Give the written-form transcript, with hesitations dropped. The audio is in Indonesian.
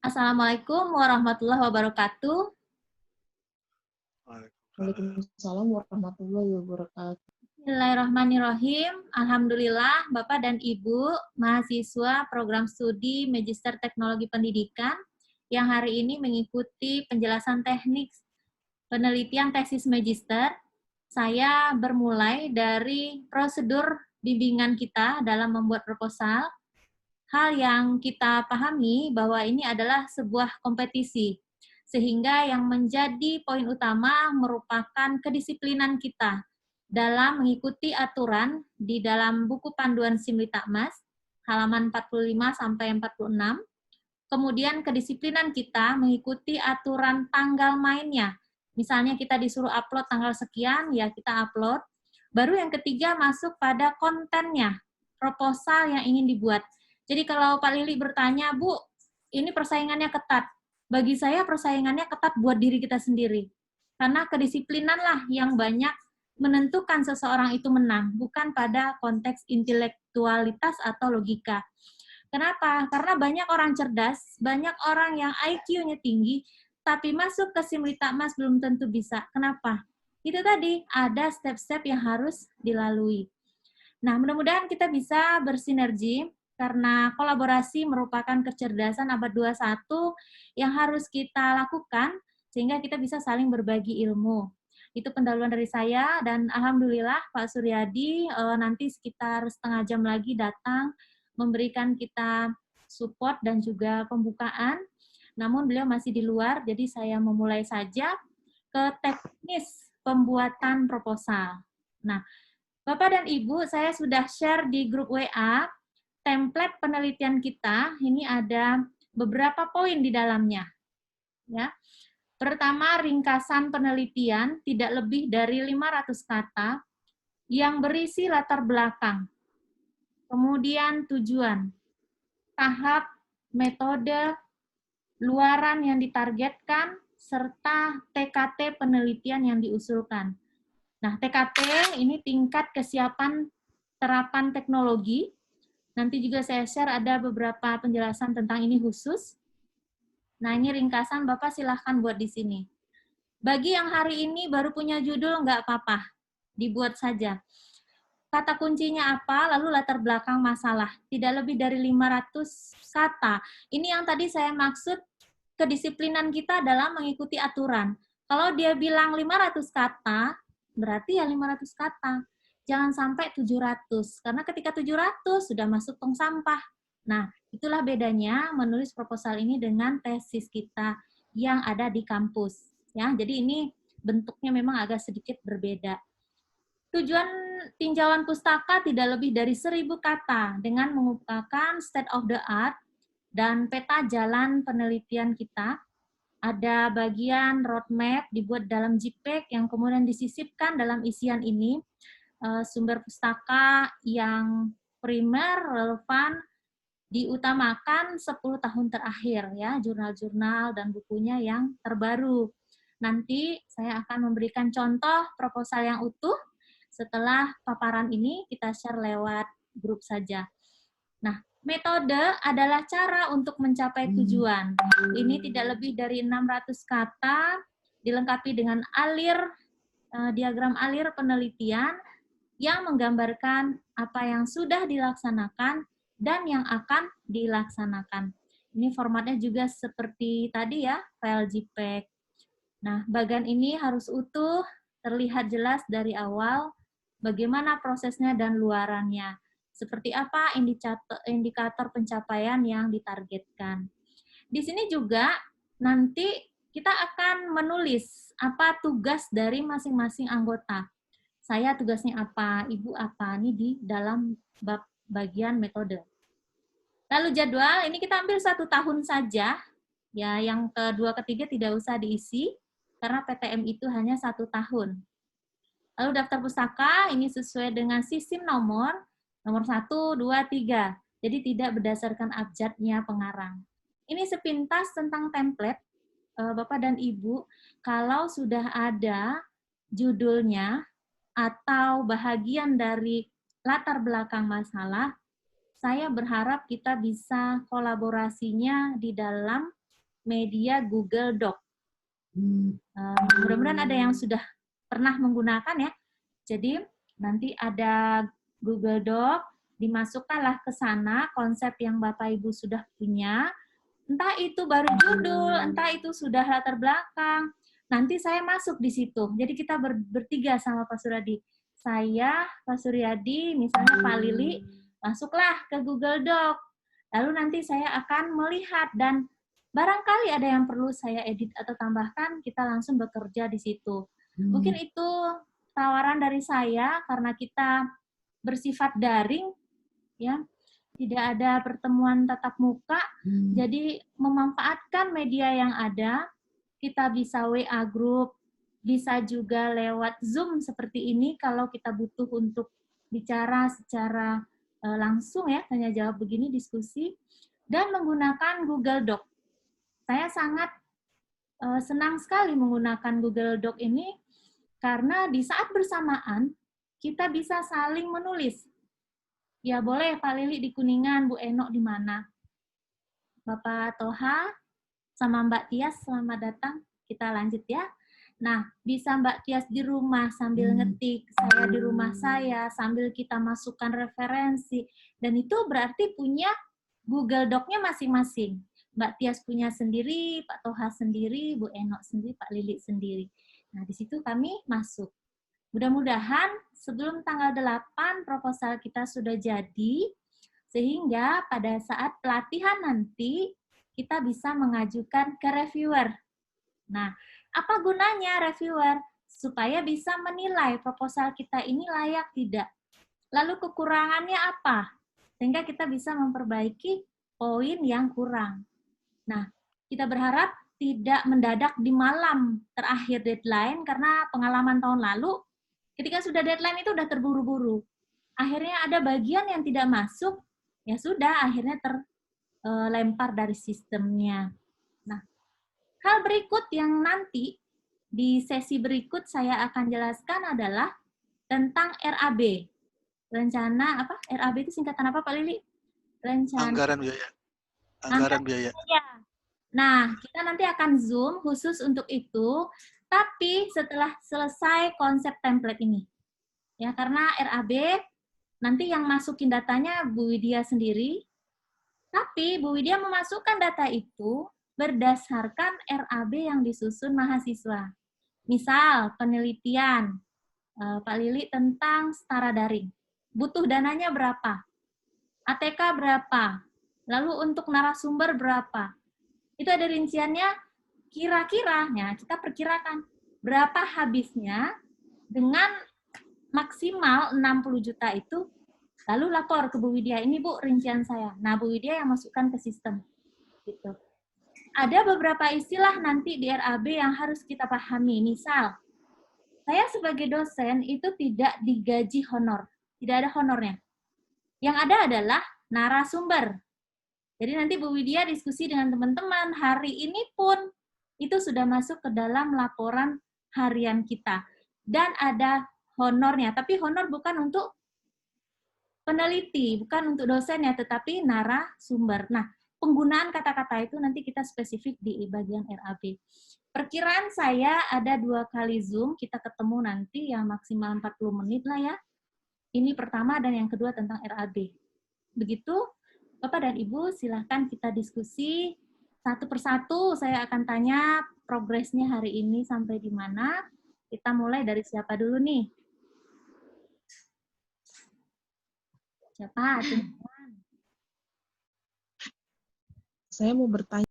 Assalamualaikum warahmatullahi wabarakatuh. Waalaikumsalam. Waalaikumsalam warahmatullahi wabarakatuh. Bismillahirrahmanirrahim. Alhamdulillah, Bapak dan Ibu, mahasiswa program studi Magister Teknologi Pendidikan yang hari ini mengikuti penjelasan teknik penelitian tesis magister. Saya bermulai dari prosedur bimbingan kita dalam membuat proposal. Hal yang kita pahami bahwa ini adalah sebuah kompetisi, sehingga yang menjadi poin utama merupakan kedisiplinan kita dalam mengikuti aturan di dalam buku panduan Simlitakmas, halaman 45-46. Kemudian kedisiplinan kita mengikuti aturan tanggal mainnya. Misalnya kita disuruh upload tanggal sekian, ya kita upload. Baru yang ketiga masuk pada kontennya, proposal yang ingin dibuat. Jadi kalau Pak Lili bertanya, Bu, ini persaingannya ketat. Bagi saya persaingannya ketat buat diri kita sendiri. Karena kedisiplinan lah yang banyak menentukan seseorang itu menang, bukan pada konteks intelektualitas atau logika. Kenapa? Karena banyak orang cerdas, banyak orang yang IQ-nya tinggi, tapi masuk ke Simlitakmas belum tentu bisa. Kenapa? Itu tadi, ada step-step yang harus dilalui. Nah, mudah-mudahan kita bisa bersinergi, karena kolaborasi merupakan kecerdasan abad 21 yang harus kita lakukan, sehingga kita bisa saling berbagi ilmu. Itu pendahuluan dari saya, dan Alhamdulillah Pak Suryadi nanti sekitar setengah jam lagi datang, memberikan kita support dan juga pembukaan. Namun beliau masih di luar, jadi saya memulai saja ke teknis pembuatan proposal. Nah, Bapak dan Ibu, saya sudah share di grup WA template penelitian kita. Ini ada beberapa poin di dalamnya. Ya. Pertama, ringkasan penelitian tidak lebih dari 500 kata yang berisi latar belakang. Kemudian tujuan, tahap, metode, luaran yang ditargetkan, serta TKT penelitian yang diusulkan. Nah, TKT ini tingkat kesiapan terapan teknologi. Nanti juga saya share ada beberapa penjelasan tentang ini khusus. Nah, ini ringkasan, Bapak silahkan buat di sini. Bagi yang hari ini baru punya judul, nggak apa-apa, dibuat saja. Kata kuncinya apa, lalu latar belakang masalah. Tidak lebih dari 500 kata. Ini yang tadi saya maksud, kedisiplinan kita dalam mengikuti aturan. Kalau dia bilang 500 kata, berarti ya 500 kata. Jangan sampai 700, karena ketika 700 sudah masuk tong sampah. Nah, itulah bedanya menulis proposal ini dengan tesis kita yang ada di kampus. Ya, jadi ini bentuknya memang agak sedikit berbeda. Tujuan tinjauan pustaka tidak lebih dari 1000 kata dengan mengumpulkan state of the art dan peta jalan penelitian kita. Ada bagian roadmap dibuat dalam JPEG yang kemudian disisipkan dalam isian ini. Sumber pustaka yang primer, relevan, diutamakan 10 tahun terakhir, ya, jurnal-jurnal dan bukunya yang terbaru. Nanti saya akan memberikan contoh proposal yang utuh. Setelah paparan ini kita share lewat grup saja. Nah, metode adalah cara untuk mencapai tujuan. Ini tidak lebih dari 600 kata, dilengkapi dengan diagram alir penelitian yang menggambarkan apa yang sudah dilaksanakan dan yang akan dilaksanakan. Ini formatnya juga seperti tadi ya, file JPEG. Nah, bagian ini harus utuh, terlihat jelas dari awal, bagaimana prosesnya dan luarannya. Seperti apa indikator pencapaian yang ditargetkan. Di sini juga nanti kita akan menulis apa tugas dari masing-masing anggota. Saya tugasnya apa, Ibu apa, ini di dalam bab bagian metode. Lalu jadwal, ini kita ambil 1 tahun saja, ya, yang kedua ketiga tidak usah diisi, karena PTM itu hanya 1 tahun. Lalu daftar pustaka, ini sesuai dengan sistem nomor 1, 2, 3. Jadi tidak berdasarkan abjadnya pengarang. Ini sepintas tentang template, Bapak dan Ibu, kalau sudah ada judulnya, atau bahagian dari latar belakang masalah, saya berharap kita bisa kolaborasinya di dalam media Google Doc. Mudah-mudahan ada yang sudah pernah menggunakan ya. Jadi nanti ada Google Doc, dimasukkanlah ke sana konsep yang Bapak Ibu sudah punya. Entah itu baru judul, entah itu sudah latar belakang. Nanti saya masuk di situ. Jadi kita bertiga sama Pak Suryadi. Saya, Pak Suryadi, misalnya Pak Lili, masuklah ke Google Doc. Lalu nanti saya akan melihat dan barangkali ada yang perlu saya edit atau tambahkan, kita langsung bekerja di situ. Mungkin itu tawaran dari saya karena kita bersifat daring, ya, tidak ada pertemuan tatap muka, jadi memanfaatkan media yang ada, kita bisa WA group, bisa juga lewat Zoom seperti ini kalau kita butuh untuk bicara secara langsung ya, tanya jawab begini, diskusi, dan menggunakan Google Doc. Saya sangat senang sekali menggunakan Google Doc ini karena di saat bersamaan kita bisa saling menulis. Ya boleh Pak Lili di Kuningan, Bu Enok di mana? Bapak Toha sama Mbak Tias selamat datang. Kita lanjut ya. Nah, bisa Mbak Tias di rumah sambil ngetik, saya di rumah saya sambil kita masukkan referensi. Dan itu berarti punya Google Doc-nya masing-masing. Mbak Tias punya sendiri, Pak Toha sendiri, Bu Enok sendiri, Pak Lili sendiri. Nah, di situ kami masuk. Mudah-mudahan sebelum tanggal 8 proposal kita sudah jadi, sehingga pada saat pelatihan nanti kita bisa mengajukan ke reviewer. Nah, apa gunanya reviewer? Supaya bisa menilai proposal kita ini layak tidak. Lalu kekurangannya apa? Sehingga kita bisa memperbaiki poin yang kurang. Nah, kita berharap tidak mendadak di malam terakhir deadline, karena pengalaman tahun lalu, ketika sudah deadline itu udah terburu-buru. Akhirnya ada bagian yang tidak masuk, ya sudah, akhirnya terlempar dari sistemnya. Nah, hal berikut yang nanti di sesi berikut saya akan jelaskan adalah tentang RAB. Rencana apa? RAB itu singkatan apa Pak Lili? Rencana Anggaran biaya. Anggaran biaya. Nah, kita nanti akan Zoom khusus untuk itu, tapi setelah selesai konsep template ini. Ya, karena RAB nanti yang masukin datanya Bu Widya sendiri, tapi Bu Widya memasukkan data itu berdasarkan RAB yang disusun mahasiswa. Misal, penelitian Pak Lili tentang setara daring. Butuh dananya berapa? ATK berapa? Lalu untuk narasumber berapa? Itu ada rinciannya, kira-kiranya kita perkirakan berapa habisnya dengan maksimal 60 juta itu, lalu lapor ke Bu Widya, ini Bu rincian saya. Nah, Bu Widya yang masukkan ke sistem. Gitu. Ada beberapa istilah nanti di RAB yang harus kita pahami. Misal, saya sebagai dosen itu tidak digaji honor. Tidak ada honornya. Yang ada adalah narasumber. Jadi nanti Bu Widya diskusi dengan teman-teman, hari ini pun itu sudah masuk ke dalam laporan harian kita. Dan ada honornya, tapi honor bukan untuk peneliti, bukan untuk dosen ya, tetapi narasumber. Nah, penggunaan kata-kata itu nanti kita spesifik di bagian RAB. Perkiraan saya ada 2 kali Zoom, kita ketemu nanti yang maksimal 40 menit lah ya. Ini pertama dan yang kedua tentang RAB. Begitu, Bapak dan Ibu silahkan kita diskusi satu persatu. Saya akan tanya progresnya hari ini sampai di mana. Kita mulai dari siapa dulu nih? Siapa? Saya mau bertanya.